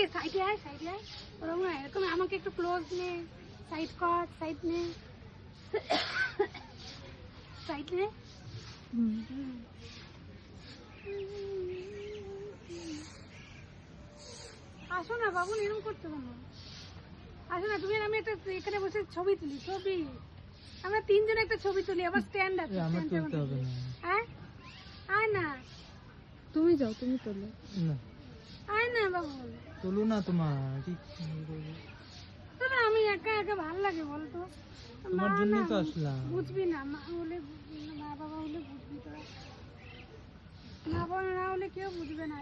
সাইডে সাইডে আয় সাইডে আয় ওরকম না এরকম আমাকে একটু ক্লোজ নে সাইড কর সাইড নে সাইড নে আসো না বাবু এরকম করতে কেন আসো না তুমি আর আমি একটা এখানে বসে ছবি তুলি ছবি আমরা তিনজন একটা ছবি তুলি আবার স্ট্যান্ড আছে হ্যাঁ আয় না তুমি যাও তুমি তোলো না আয় না বাবু তুলো না তোমার কি তোরা আমি একা একা ভালো লাগে বলতো তোমার জন্যই তো আসলাম বুঝবি না মা হলে বুঝবি না মা বাবা হলে বুঝবি তোরা মা বাবা না হলে কেউ বুঝবে না